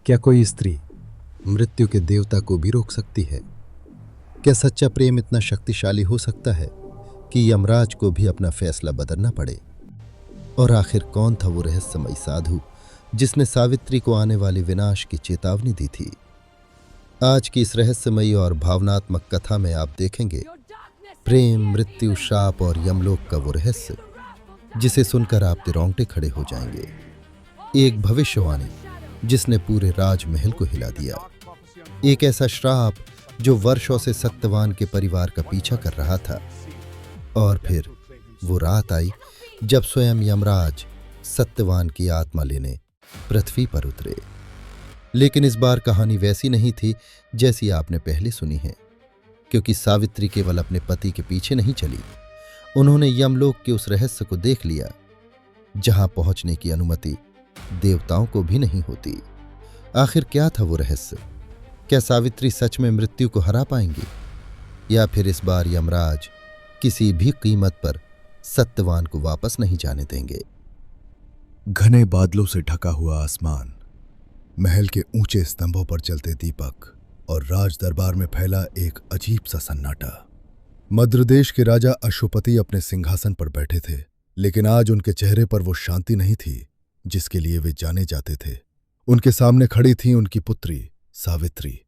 क्या कोई स्त्री मृत्यु के देवता को भी रोक सकती है? क्या सच्चा प्रेम इतना शक्तिशाली हो सकता है कि यमराज को भी अपना फैसला बदलना पड़े? और आखिर कौन था वो रहस्यमयी साधु जिसने सावित्री को आने वाले विनाश की चेतावनी दी थी? आज की इस रहस्यमयी और भावनात्मक कथा में आप देखेंगे प्रेम, मृत्यु, शाप और यमलोक का वो रहस्य जिसे सुनकर आपके रोंगटे खड़े हो जाएंगे। एक भविष्यवाणी जिसने पूरे राजमहल को हिला दिया। एक ऐसा श्राप जो वर्षों से सत्यवान के परिवार का पीछा कर रहा था। और फिर वो रात आई जब स्वयं यमराज सत्यवान की आत्मा लेने पृथ्वी पर उतरे। लेकिन इस बार कहानी वैसी नहीं थी जैसी आपने पहले सुनी है, क्योंकि सावित्री केवल अपने पति के पीछे नहीं चली। उन्होंने यमलोक के उस रहस्य को देख लिया जहां पहुंचने की अनुमति देवताओं को भी नहीं होती। आखिर क्या था वो रहस्य? क्या सावित्री सच में मृत्यु को हरा पाएंगी, या फिर इस बार यमराज किसी भी कीमत पर सत्यवान को वापस नहीं जाने देंगे? घने बादलों से ढका हुआ आसमान, महल के ऊंचे स्तंभों पर चलते दीपक और राज दरबार में फैला एक अजीब सा सन्नाटा। मद्रदेश के राजा अशुपति अपने सिंहासन पर बैठे थे, लेकिन आज उनके चेहरे पर वो शांति नहीं थी जिसके लिए वे जाने जाते थे। उनके सामने खड़ी थी उनकी पुत्री सावित्री,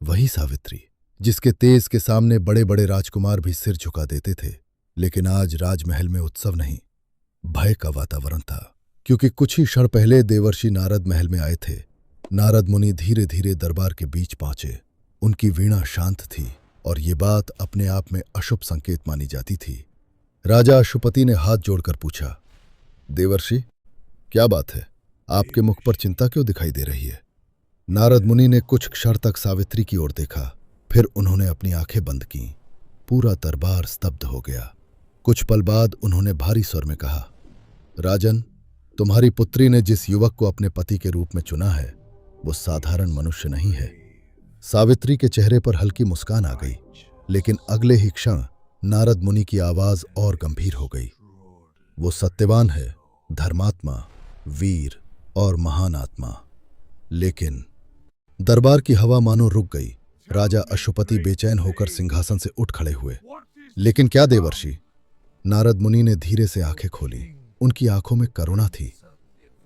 वही सावित्री जिसके तेज के सामने बड़े बड़े राजकुमार भी सिर झुका देते थे। लेकिन आज राजमहल में उत्सव नहीं, भय का वातावरण था, क्योंकि कुछ ही क्षण पहले देवर्षि नारद महल में आए थे। नारद मुनि धीरे धीरे दरबार के बीच पहुंचे। उनकी वीणा शांत थी और ये बात अपने आप में अशुभ संकेत मानी जाती थी। राजा अशुपति ने हाथ जोड़कर पूछा, देवर्षि, क्या बात है? आपके मुख पर चिंता क्यों दिखाई दे रही है? नारद मुनि ने कुछ क्षण तक सावित्री की ओर देखा, फिर उन्होंने अपनी आंखें बंद की। पूरा दरबार स्तब्ध हो गया। कुछ पल बाद उन्होंने भारी स्वर में कहा, राजन, तुम्हारी पुत्री ने जिस युवक को अपने पति के रूप में चुना है वो साधारण मनुष्य नहीं है। सावित्री के चेहरे पर हल्की मुस्कान आ गई, लेकिन अगले ही क्षण नारद मुनि की आवाज और गंभीर हो गई। वो सत्यवान है, धर्मात्मा, वीर और महान आत्मा। लेकिन दरबार की हवा मानो रुक गई। राजा अशुपति बेचैन होकर सिंहासन से उठ खड़े हुए। लेकिन क्या देवर्षि? नारद मुनि ने धीरे से आंखें खोली। उनकी आंखों में करुणा थी।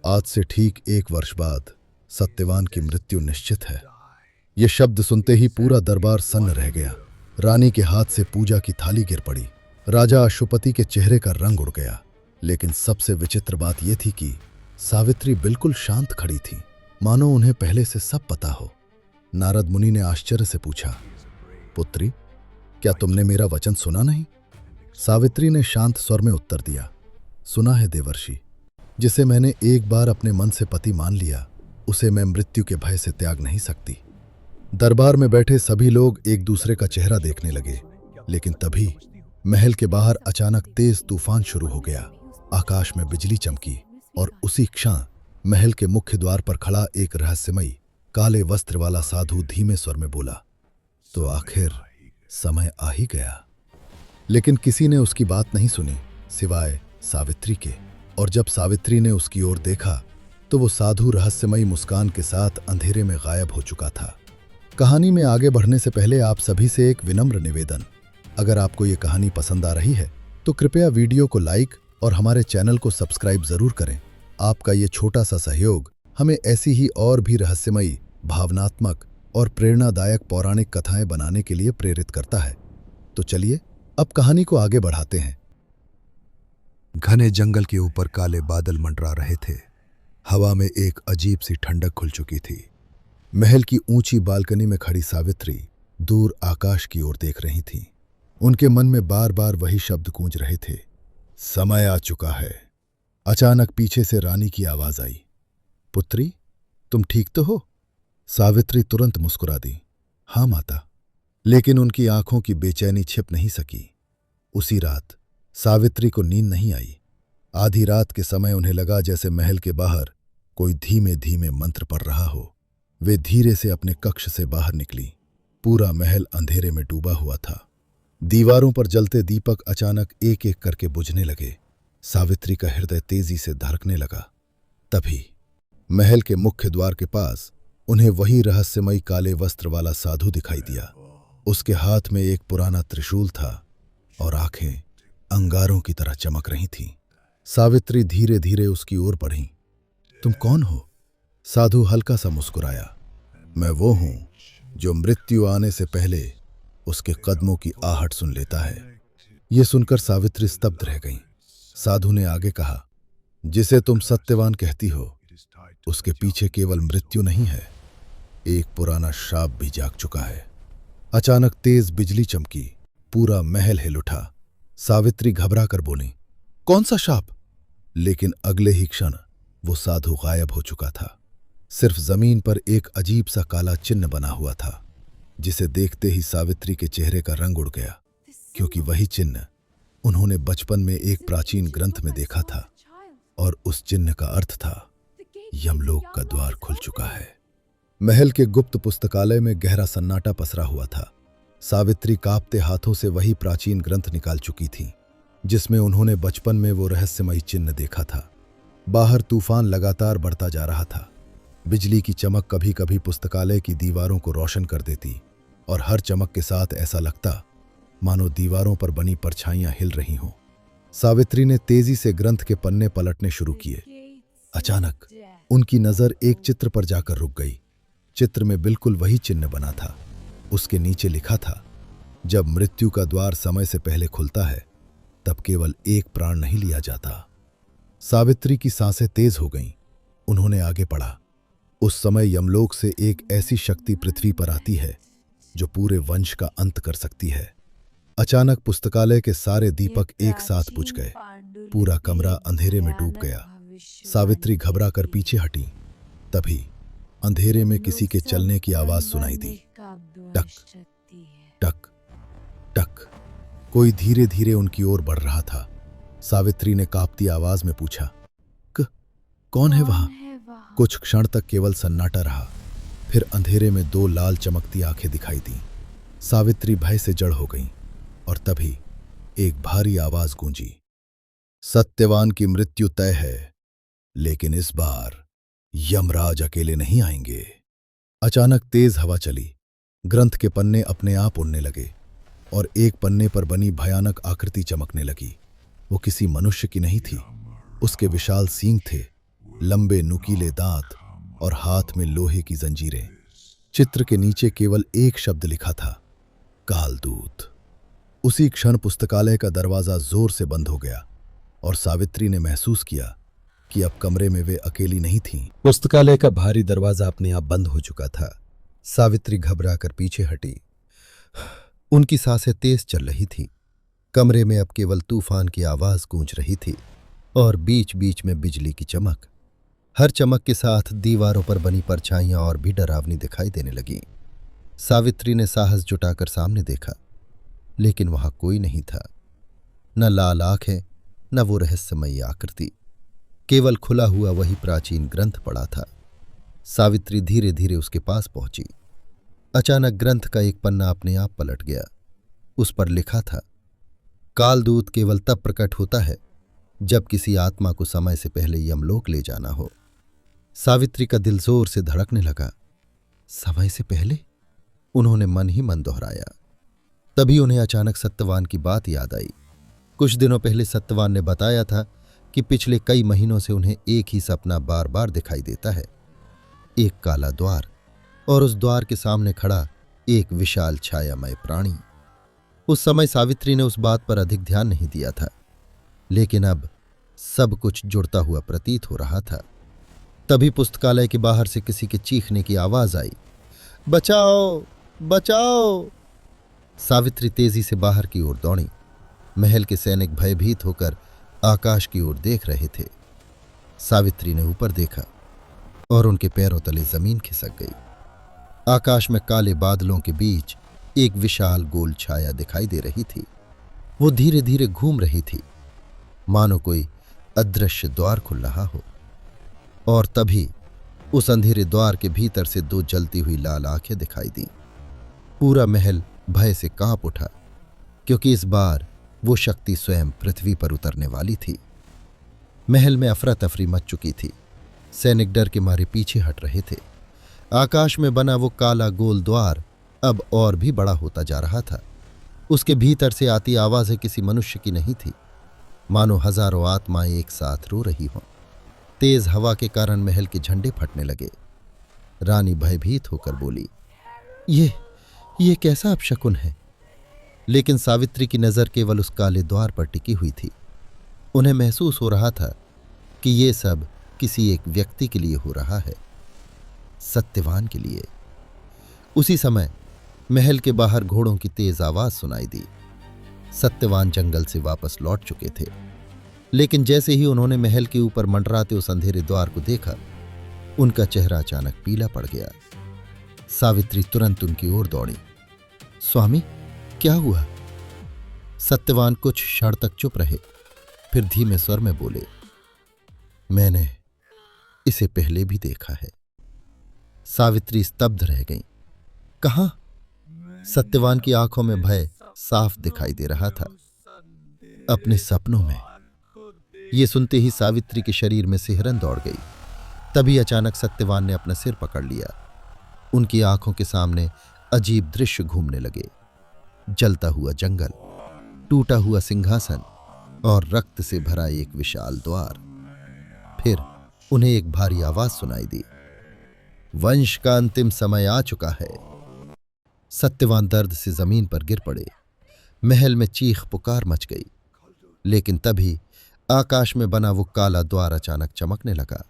आज से ठीक 1 वर्ष बाद सत्यवान की मृत्यु निश्चित है। ये शब्द सुनते ही पूरा दरबार सन्न रह गया। रानी के हाथ से पूजा की थाली गिर पड़ी। राजा अशुपति के चेहरे का रंग उड़ गया। लेकिन सबसे विचित्र बात यह थी कि सावित्री बिल्कुल शांत खड़ी थी, मानो उन्हें पहले से सब पता हो। नारद मुनि ने आश्चर्य से पूछा, पुत्री, क्या तुमने मेरा वचन सुना नहीं? सावित्री ने शांत स्वर में उत्तर दिया, सुना है देवर्षि। जिसे मैंने एक बार अपने मन से पति मान लिया, उसे मैं मृत्यु के भय से त्याग नहीं सकती। दरबार में बैठे सभी लोग एक दूसरे का चेहरा देखने लगे। लेकिन तभी महल के बाहर अचानक तेज तूफान शुरू हो गया। आकाश में बिजली चमकी और उसी क्षण महल के मुख्य द्वार पर खड़ा एक रहस्यमयी काले वस्त्र वाला साधु धीमे स्वर में बोला, तो आखिर समय आ ही गया। लेकिन किसी ने उसकी बात नहीं सुनी सिवाय सावित्री के। और जब सावित्री ने उसकी ओर देखा तो वो साधु रहस्यमयी मुस्कान के साथ अंधेरे में गायब हो चुका था। कहानी में आगे बढ़ने से पहले आप सभी से एक विनम्र निवेदन, अगर आपको ये कहानी पसंद आ रही है तो कृपया वीडियो को लाइक और हमारे चैनल को सब्सक्राइब जरूर करें। आपका ये छोटा सा सहयोग हमें ऐसी ही और भी रहस्यमयी, भावनात्मक और प्रेरणादायक पौराणिक कथाएं बनाने के लिए प्रेरित करता है। तो चलिए अब कहानी को आगे बढ़ाते हैं। घने जंगल के ऊपर काले बादल मंडरा रहे थे। हवा में एक अजीब सी ठंडक घुल चुकी थी। महल की ऊंची बालकनी में खड़ी सावित्री दूर आकाश की ओर देख रही थी। उनके मन में बार बार वही शब्द गूंज रहे थे, समय आ चुका है। अचानक पीछे से रानी की आवाज आई, पुत्री, तुम ठीक तो हो? सावित्री तुरंत मुस्कुरा दी, हाँ माता। लेकिन उनकी आंखों की बेचैनी छिप नहीं सकी। उसी रात सावित्री को नींद नहीं आई। आधी रात के समय उन्हें लगा जैसे महल के बाहर कोई धीमे धीमे मंत्र पढ़ रहा हो। वे धीरे से अपने कक्ष से बाहर निकली। पूरा महल अंधेरे में डूबा हुआ था। दीवारों पर जलते दीपक अचानक एक एक करके बुझने लगे। सावित्री का हृदय तेजी से धड़कने लगा। तभी महल के मुख्य द्वार के पास उन्हें वही रहस्यमयी काले वस्त्र वाला साधु दिखाई दिया। उसके हाथ में एक पुराना त्रिशूल था और आंखें अंगारों की तरह चमक रही थीं। सावित्री धीरे धीरे उसकी ओर बढ़ी। तुम कौन हो? साधु हल्का सा मुस्कुराया। मैं वो हूं जो मृत्यु आने से पहले उसके कदमों की आहट सुन लेता है। ये सुनकर सावित्री स्तब्ध रह गई। साधु ने आगे कहा, जिसे तुम सत्यवान कहती हो उसके पीछे केवल मृत्यु नहीं है, एक पुराना श्राप भी जाग चुका है। अचानक तेज बिजली चमकी, पूरा महल हिल उठा। सावित्री घबरा कर बोली, कौन सा श्राप? लेकिन अगले ही क्षण वो साधु गायब हो चुका था। सिर्फ जमीन पर एक अजीब सा काला चिन्ह बना हुआ था, जिसे देखते ही सावित्री के चेहरे का रंग उड़ गया, क्योंकि वही चिन्ह उन्होंने बचपन में एक प्राचीन ग्रंथ में देखा था और उस चिन्ह का अर्थ था, यमलोक का द्वार खुल चुका है। महल के गुप्त पुस्तकालय में गहरा सन्नाटा पसरा हुआ था। सावित्री कांपते हाथों से वही प्राचीन ग्रंथ निकाल चुकी थी, जिसमें उन्होंने बचपन में वो रहस्यमयी चिन्ह देखा था। बाहर तूफान लगातार बढ़ता जा रहा था। बिजली की चमक कभी कभी पुस्तकालय की दीवारों को रोशन कर देती और हर चमक के साथ ऐसा लगता मानो दीवारों पर बनी परछाइयां हिल रही हों। सावित्री ने तेजी से ग्रंथ के पन्ने पलटने शुरू किए। अचानक उनकी नजर एक चित्र पर जाकर रुक गई। चित्र में बिल्कुल वही चिन्ह बना था। उसके नीचे लिखा था, जब मृत्यु का द्वार समय से पहले खुलता है तब केवल एक प्राण नहीं लिया जाता। सावित्री की सांसें तेज हो गईं। उन्होंने आगे पढ़ा, उस समय यमलोक से एक ऐसी शक्ति पृथ्वी पर आती है जो पूरे वंश का अंत कर सकती है। अचानक पुस्तकालय के सारे दीपक एक साथ बुझ गए। पूरा कमरा अंधेरे में डूब गया। सावित्री घबरा कर पीछे हटी। तभी अंधेरे में किसी के चलने की आवाज सुनाई दी। टक टक टक। कोई धीरे धीरे उनकी ओर बढ़ रहा था। सावित्री ने कांपती आवाज में पूछा, कौन है वहां? कुछ क्षण तक केवल सन्नाटा रहा। फिर अंधेरे में दो लाल चमकती आंखें दिखाई दी। सावित्री भय से जड़ हो गई और तभी एक भारी आवाज गूंजी, सत्यवान की मृत्यु तय है, लेकिन इस बार यमराज अकेले नहीं आएंगे। अचानक तेज हवा चली। ग्रंथ के पन्ने अपने आप उड़ने लगे और एक पन्ने पर बनी भयानक आकृति चमकने लगी। वो किसी मनुष्य की नहीं थी। उसके विशाल सींग थे, लंबे नुकीले दांत और हाथ में लोहे की जंजीरें। चित्र के नीचे केवल एक शब्द लिखा था, कालदूत। उसी क्षण पुस्तकालय का दरवाजा जोर से बंद हो गया और सावित्री ने महसूस किया कि अब कमरे में वे अकेली नहीं थीं। पुस्तकालय का भारी दरवाजा अपने आप बंद हो चुका था। सावित्री घबरा कर पीछे हटी। उनकी सांसें तेज चल रही थी। कमरे में अब केवल तूफान की आवाज गूंज रही थी और बीच बीच में बिजली की चमक। हर चमक के साथ दीवारों पर बनी परछाइयां और भी डरावनी दिखाई देने लगीं। सावित्री ने साहस जुटाकर सामने देखा, लेकिन वहां कोई नहीं था। न लाल आंखें, न वो रहस्यमयी आकृति। केवल खुला हुआ वही प्राचीन ग्रंथ पड़ा था। सावित्री धीरे धीरे उसके पास पहुंची। अचानक ग्रंथ का एक पन्ना अपने आप पलट गया। उस पर लिखा था, कालदूत केवल तब प्रकट होता है जब किसी आत्मा को समय से पहले यमलोक ले जाना हो। सावित्री का दिल जोर से धड़कने लगा। समय से पहले? उन्होंने मन ही मन दोहराया। तभी उन्हें अचानक सत्यवान की बात याद आई। कुछ दिनों पहले सत्यवान ने बताया था कि पिछले कई महीनों से उन्हें एक ही सपना बार बार दिखाई देता है, एक काला द्वार और उस द्वार के सामने खड़ा एक विशाल छायामय प्राणी। उस समय सावित्री ने उस बात पर अधिक ध्यान नहीं दिया था, लेकिन अब सब कुछ जुड़ता हुआ प्रतीत हो रहा था। तभी पुस्तकालय के बाहर से किसी के चीखने की आवाज आई, बचाओ बचाओ। सावित्री तेजी से बाहर की ओर दौड़ी। महल के सैनिक भयभीत होकर आकाश की ओर देख रहे थे। सावित्री ने ऊपर देखा और उनके पैरों तले जमीन खिसक गई। आकाश में काले बादलों के बीच एक विशाल गोल छाया दिखाई दे रही थी। वो धीरे धीरे घूम रही थी, मानो कोई अदृश्य द्वार खुल रहा हो। और तभी उस अंधेरे द्वार के भीतर से दो जलती हुई लाल आंखें दिखाई दी। पूरा महल भय से कांप उठा, क्योंकि इस बार वो शक्ति स्वयं पृथ्वी पर उतरने वाली थी। महल में अफरा तफरी मच चुकी थी। सैनिक डर के मारे पीछे हट रहे थे। आकाश में बना वो काला गोल द्वार अब और भी बड़ा होता जा रहा था। उसके भीतर से आती आवाजें किसी मनुष्य की नहीं थी, मानो हजारों आत्माएं एक साथ रो रही हों। तेज हवा के कारण महल के झंडे फटने लगे। रानी भयभीत होकर बोली, ये कैसा अपशकुन है? लेकिन सावित्री की नजर केवल उस काले द्वार पर टिकी हुई थी। उन्हें महसूस हो रहा था कि ये सब किसी एक व्यक्ति के लिए हो रहा है, सत्यवान के लिए। उसी समय महल के बाहर घोड़ों की तेज आवाज सुनाई दी। सत्यवान जंगल से वापस लौट चुके थे, लेकिन जैसे ही उन्होंने महल के ऊपर मंडराते उस अंधेरे द्वार को देखा, उनका चेहरा अचानक पीला पड़ गया। सावित्री तुरंत उनकी ओर दौड़ी। स्वामी, क्या हुआ? सत्यवान कुछ क्षण तक चुप रहे, फिर धीमे स्वर में बोले, मैंने इसे पहले भी देखा है। सावित्री स्तब्ध रह गई। कहाँ? सत्यवान की आंखों में भय साफ दिखाई दे रहा था। अपने सपनों में। ये सुनते ही सावित्री के शरीर में सिहरन दौड़ गई। तभी अचानक सत्यवान ने अपना सिर पकड़ लिया। उनकी आंखों के सामने अजीब दृश्य घूमने लगे। जलता हुआ जंगल, टूटा हुआ सिंहासन और रक्त से भरा एक विशाल द्वार। फिर उन्हें एक भारी आवाज सुनाई दी, वंश का अंतिम समय आ चुका है। सत्यवान दर्द से जमीन पर गिर पड़े। महल में चीख पुकार मच गई। लेकिन तभी आकाश में बना वो काला द्वार अचानक चमकने लगा।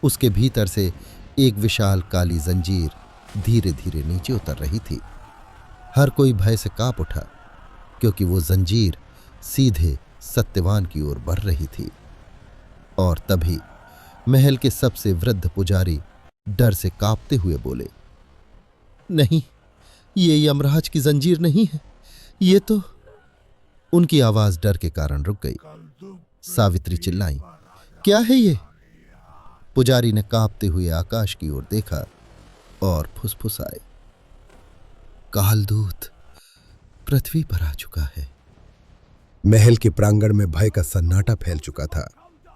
उसके भीतर से एक विशाल काली जंजीर धीरे धीरे नीचे उतर रही थी। हर कोई भय से कांप उठा, क्योंकि वो जंजीर सीधे सत्यवान की ओर बढ़ रही थी। और तभी महल के सबसे वृद्ध पुजारी डर से कांपते हुए बोले, नहीं, ये यमराज की जंजीर नहीं है, ये तो। उनकी आवाज डर के कारण रुक गई। सावित्री चिल्लाई, क्या है ये? पुजारी ने कांपते हुए आकाश की ओर देखा और फुसफुसाए, कालदूत पृथ्वी पर आ चुका है। महल के प्रांगण में भय का सन्नाटा फैल चुका था।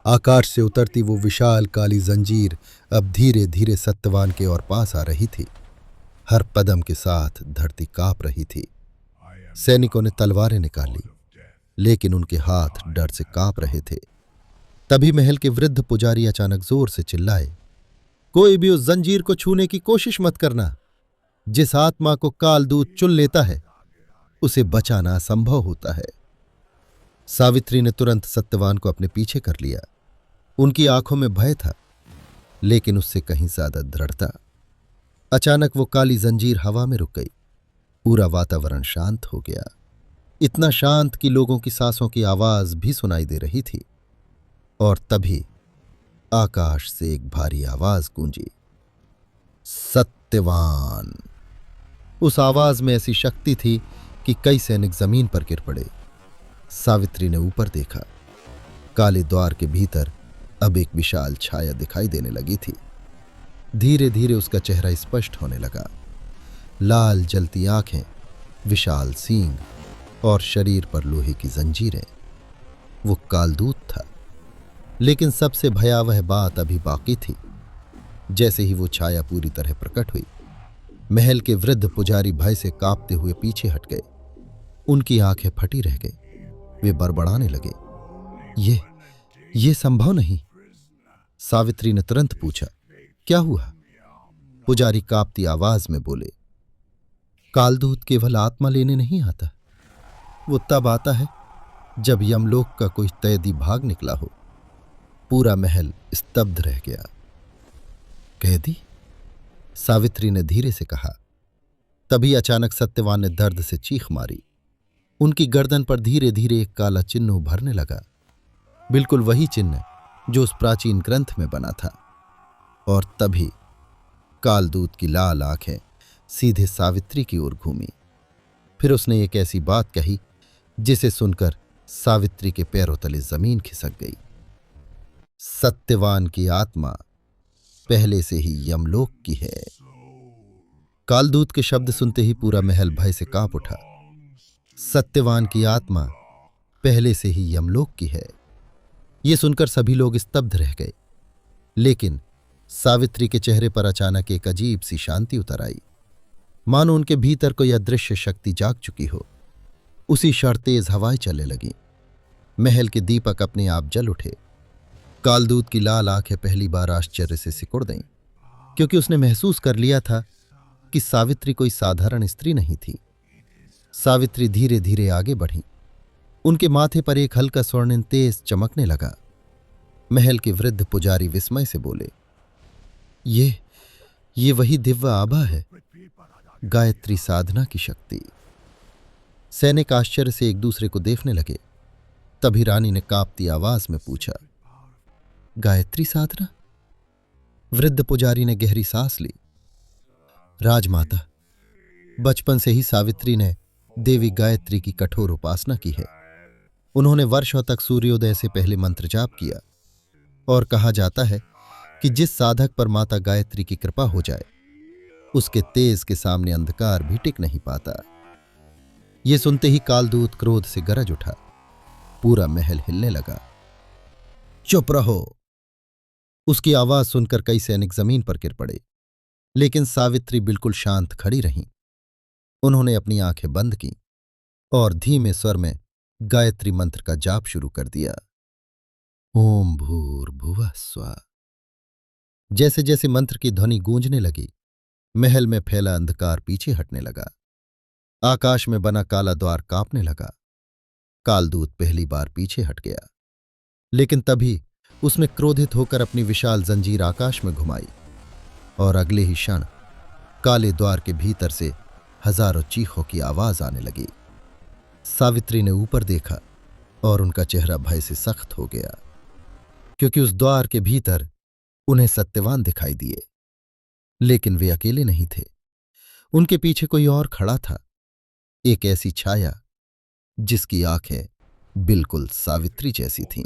आकाश से उतरती वो विशाल काली जंजीर अब धीरे धीरे सत्यवान के और पास आ रही थी। हर कदम के साथ धरती कांप रही थी। सैनिकों ने तलवारें निकाली, लेकिन उनके हाथ डर से कांप रहे थे। तभी महल के वृद्ध पुजारी अचानक जोर से चिल्लाए, कोई भी उस जंजीर को छूने की कोशिश मत करना। जिस आत्मा को कालदूत चुन लेता है, उसे बचाना असंभव होता है। सावित्री ने तुरंत सत्यवान को अपने पीछे कर लिया। उनकी आंखों में भय था, लेकिन उससे कहीं ज्यादा दृढ़ता। अचानक वो काली जंजीर हवा में रुक गई। पूरा वातावरण शांत हो गया, इतना शांत कि लोगों की सांसों की आवाज भी सुनाई दे रही थी। और तभी आकाश से एक भारी आवाज गूंजी, सत्यवान। उस आवाज में ऐसी शक्ति थी कि कई सैनिक जमीन पर गिर पड़े। सावित्री ने ऊपर देखा। काले द्वार के भीतर अब एक विशाल छाया दिखाई देने लगी थी। धीरे धीरे उसका चेहरा स्पष्ट होने लगा। लाल जलती आंखें, विशाल सींग और शरीर पर लोहे की जंजीरें। वो कालदूत था। लेकिन सबसे भयावह बात अभी बाकी थी। जैसे ही वो छाया पूरी तरह प्रकट हुई, महल के वृद्ध पुजारी भय से कांपते हुए पीछे हट गए। उनकी आंखें फटी रह गई। वे बड़बड़ाने लगे, ये संभव नहीं। सावित्री ने तुरंत पूछा, क्या हुआ? पुजारी कांपती आवाज में बोले, कालदूत केवल आत्मा लेने नहीं आता, वो तब आता है जब यमलोक का कोई कैदी भाग निकला हो। पूरा महल स्तब्ध रह गया। कैदी? सावित्री ने धीरे से कहा। तभी अचानक सत्यवान ने दर्द से चीख मारी। उनकी गर्दन पर धीरे धीरे एक काला चिन्ह उभरने लगा, बिल्कुल वही चिन्ह जो उस प्राचीन ग्रंथ में बना था। और तभी कालदूत की लाल आंखें सीधे सावित्री की ओर घूमी। फिर उसने एक ऐसी बात कही जिसे सुनकर सावित्री के पैरों तले जमीन खिसक गई। सत्यवान की आत्मा पहले से ही यमलोक की है। कालदूत के शब्द सुनते ही पूरा महल भय से कांप उठा। सत्यवान की आत्मा पहले से ही यमलोक की है। ये सुनकर सभी लोग स्तब्ध रह गए। लेकिन सावित्री के चेहरे पर अचानक एक अजीब सी शांति उतर आई, मानो उनके भीतर कोई अदृश्य शक्ति जाग चुकी हो। उसी क्षण तेज हवाएं चलने लगीं। महल के दीपक अपने आप जल उठे। कालदूत की लाल आंखें पहली बार आश्चर्य से सिकुड़ गईं, क्योंकि उसने महसूस कर लिया था कि सावित्री कोई साधारण स्त्री नहीं थी। सावित्री धीरे धीरे आगे बढ़ी। उनके माथे पर एक हल्का स्वर्णिम तेज चमकने लगा। महल के वृद्ध पुजारी विस्मय से बोले, ये वही दिव्य आभा है, गायत्री साधना की शक्ति। सैनिक आश्चर्य से एक दूसरे को देखने लगे। तभी रानी ने कांपती आवाज में पूछा, गायत्री साधना? वृद्ध पुजारी ने गहरी सांस ली। राजमाता, बचपन से ही सावित्री ने देवी गायत्री की कठोर उपासना की है। उन्होंने वर्षों तक सूर्योदय से पहले मंत्र जाप किया और कहा जाता है कि जिस साधक पर माता गायत्री की कृपा हो जाए, उसके तेज के सामने अंधकार भी टिक नहीं पाता। ये सुनते ही कालदूत क्रोध से गरज उठा। पूरा महल हिलने लगा। चुप रहो! उसकी आवाज सुनकर कई सैनिक जमीन पर गिर पड़े, लेकिन सावित्री बिल्कुल शांत खड़ी रहीं। उन्होंने अपनी आंखें बंद की और धीमे स्वर में गायत्री मंत्र का जाप शुरू कर दिया। ओम भूर्भुवः स्वः। जैसे जैसे मंत्र की ध्वनि गूंजने लगी, महल में फैला अंधकार पीछे हटने लगा। आकाश में बना काला द्वार कांपने लगा। कालदूत पहली बार पीछे हट गया, लेकिन तभी उसने क्रोधित होकर अपनी विशाल जंजीर आकाश में घुमाई और अगले ही क्षण काले द्वार के भीतर से हजारों चीखों की आवाज आने लगी। सावित्री ने ऊपर देखा और उनका चेहरा भय से सख्त हो गया, क्योंकि उस द्वार के भीतर उन्हें सत्यवान दिखाई दिए। लेकिन वे अकेले नहीं थे। उनके पीछे कोई और खड़ा था, एक ऐसी छाया जिसकी आंखें बिल्कुल सावित्री जैसी थीं।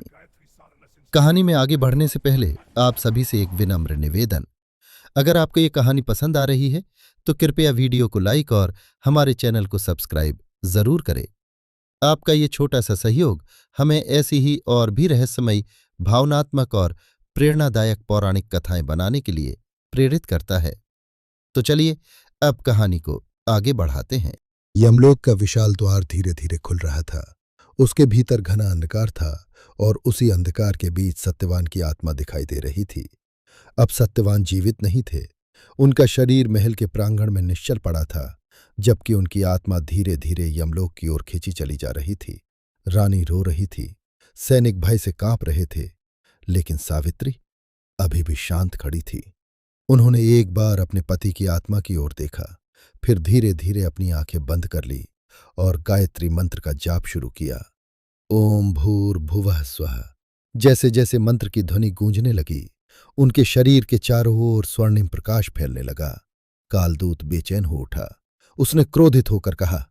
कहानी में आगे बढ़ने से पहले आप सभी से एक विनम्र निवेदन। अगर आपको ये कहानी पसंद आ रही है तो कृपया वीडियो को लाइक और हमारे चैनल को सब्सक्राइब जरूर करें। आपका ये छोटा सा सहयोग हमें ऐसी ही और भी रहस्यमयी, भावनात्मक और प्रेरणादायक पौराणिक कथाएं बनाने के लिए प्रेरित करता है। तो चलिए अब कहानी को आगे बढ़ाते हैं। यमलोक का विशाल द्वार धीरे धीरे खुल रहा था। उसके भीतर घना अंधकार था और उसी अंधकार के बीच सत्यवान की आत्मा दिखाई दे रही थी। अब सत्यवान जीवित नहीं थे। उनका शरीर महल के प्रांगण में निश्चल पड़ा था, जबकि उनकी आत्मा धीरे धीरे यमलोक की ओर खींची चली जा रही थी। रानी रो रही थी, सैनिक भय से कांप रहे थे, लेकिन सावित्री अभी भी शांत खड़ी थी। उन्होंने एक बार अपने पति की आत्मा की ओर देखा, फिर धीरे धीरे अपनी आंखें बंद कर ली और गायत्री मंत्र का जाप शुरू किया। ओम भूर्भुवः स्वः। जैसे जैसे मंत्र की ध्वनि गूंजने लगी, उनके शरीर के चारों ओर स्वर्णिम प्रकाश फैलने लगा। कालदूत बेचैन हो उठा। उसने क्रोधित होकर कहा,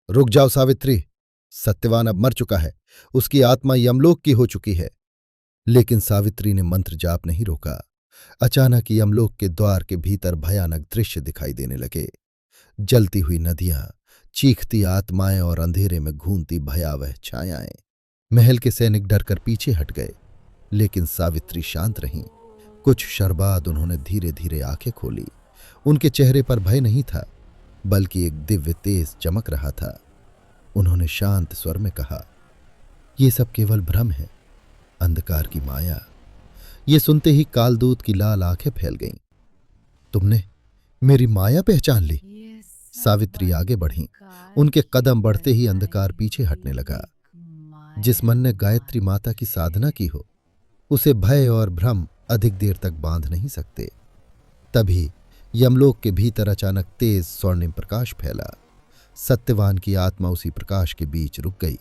रुक जाओ सावित्री, सत्यवान अब मर चुका है, उसकी आत्मा यमलोक की हो चुकी है। लेकिन सावित्री ने मंत्र जाप नहीं रोका। अचानक यमलोक के द्वार के भीतर भयानक दृश्य दिखाई देने लगे। जलती हुई नदियां, चीखती आत्माएं और अंधेरे में घूमती भयावह छायाएं। महल के सैनिक डरकर पीछे हट गए, लेकिन सावित्री शांत रहीं। कुछ क्षण बाद उन्होंने धीरे धीरे आंखें खोली। उनके चेहरे पर भय नहीं था, बल्कि एक दिव्य तेज चमक रहा था। उन्होंने शांत स्वर में कहा, ये सब केवल भ्रम है, अंधकार की माया। ये सुनते ही कालदूत की लाल आंखें फैल गईं। तुमने मेरी माया पहचान ली? सावित्री आगे बढ़ीं। उनके कदम बढ़ते ही अंधकार पीछे हटने लगा। जिस मन ने गायत्री माता की साधना की हो, उसे भय और भ्रम अधिक देर तक बांध नहीं सकते। तभी यमलोक के भीतर अचानक तेज स्वर्णिम प्रकाश फैला। सत्यवान की आत्मा उसी प्रकाश के बीच रुक गई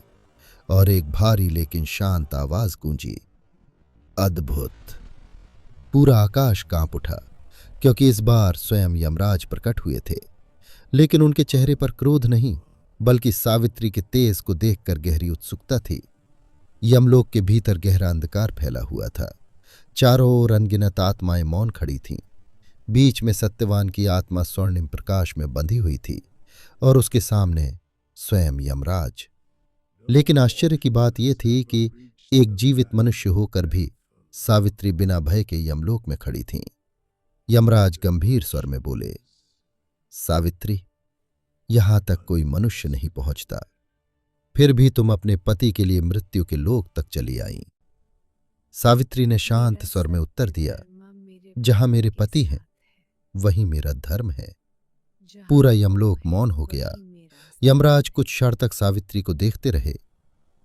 और एक भारी लेकिन शांत आवाज गूंजी, अद्भुत। पूरा आकाश कांप उठा, क्योंकि इस बार स्वयं यमराज प्रकट हुए थे। लेकिन उनके चेहरे पर क्रोध नहीं, बल्कि सावित्री के तेज को देखकर गहरी उत्सुकता थी। यमलोक के भीतर गहरा अंधकार फैला हुआ था। चारों ओर अनगिनत आत्माएं मौन खड़ी थीं। बीच में सत्यवान की आत्मा स्वर्णिम प्रकाश में बंधी हुई थी और उसके सामने स्वयं यमराज। लेकिन आश्चर्य की बात यह थी कि एक जीवित मनुष्य होकर भी सावित्री बिना भय के यमलोक में खड़ी थीं। यमराज गंभीर स्वर में बोले, सावित्री, यहां तक कोई मनुष्य नहीं पहुंचता, फिर भी तुम अपने पति के लिए मृत्यु के लोक तक चली आईं। सावित्री ने शांत स्वर में उत्तर दिया, जहां मेरे पति हैं वहीं मेरा धर्म है। पूरा यमलोक मौन हो गया। यमराज कुछ क्षण तक सावित्री को देखते रहे,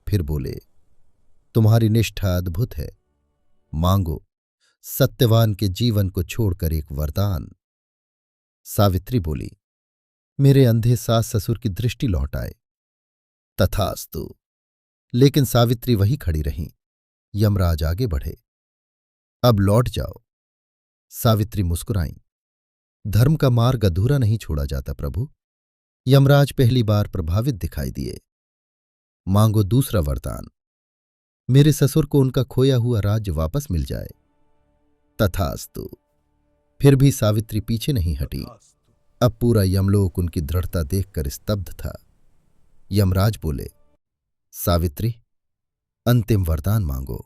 फिर बोले, तुम्हारी निष्ठा अद्भुत है, मांगो सत्यवान के जीवन को छोड़कर एक वरदान। सावित्री बोली, मेरे अंधे सास ससुर की दृष्टि लौट आए। तथास्तु। लेकिन सावित्री वहीं खड़ी रहीं। यमराज आगे बढ़े, अब लौट जाओ। सावित्री मुस्कुराईं, धर्म का मार्ग अधूरा नहीं छोड़ा जाता प्रभु। यमराज पहली बार प्रभावित दिखाई दिए। मांगो दूसरा वरदान, मेरे ससुर को उनका खोया हुआ राज्य वापस मिल जाए। तथास्तु। फिर भी सावित्री पीछे नहीं हटी। अब पूरा यमलोक उनकी दृढ़ता देखकर स्तब्ध था। यमराज बोले, सावित्री, अंतिम वरदान मांगो।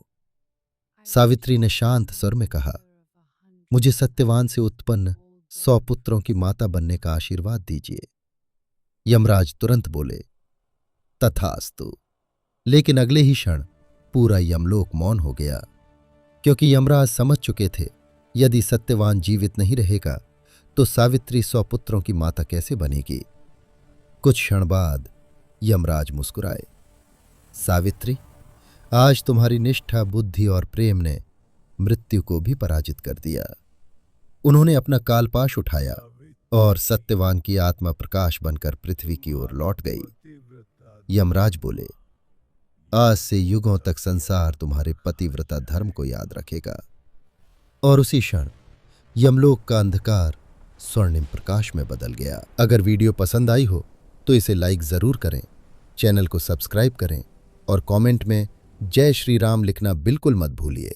सावित्री ने शांत स्वर में कहा, मुझे सत्यवान से उत्पन्न 100 पुत्रों की माता बनने का आशीर्वाद दीजिए। यमराज तुरंत बोले, तथास्तु। लेकिन अगले ही क्षण पूरा यमलोक मौन हो गया, क्योंकि यमराज समझ चुके थे यदि सत्यवान जीवित नहीं रहेगा तो सावित्री 100 पुत्रों की माता कैसे बनेगी। कुछ क्षण बाद यमराज मुस्कुराए, सावित्री, आज तुम्हारी निष्ठा, बुद्धि और प्रेम ने मृत्यु को भी पराजित कर दिया। उन्होंने अपना कालपाश उठाया और सत्यवान की आत्मा प्रकाश बनकर पृथ्वी की ओर लौट गई। यमराज बोले, आज से युगों तक संसार तुम्हारे पतिव्रता धर्म को याद रखेगा। और उसी क्षण यमलोक का अंधकार स्वर्णिम प्रकाश में बदल गया। अगर वीडियो पसंद आई हो तो इसे लाइक जरूर करें, चैनल को सब्सक्राइब करें और कमेंट में जय श्री राम लिखना बिल्कुल मत भूलिए।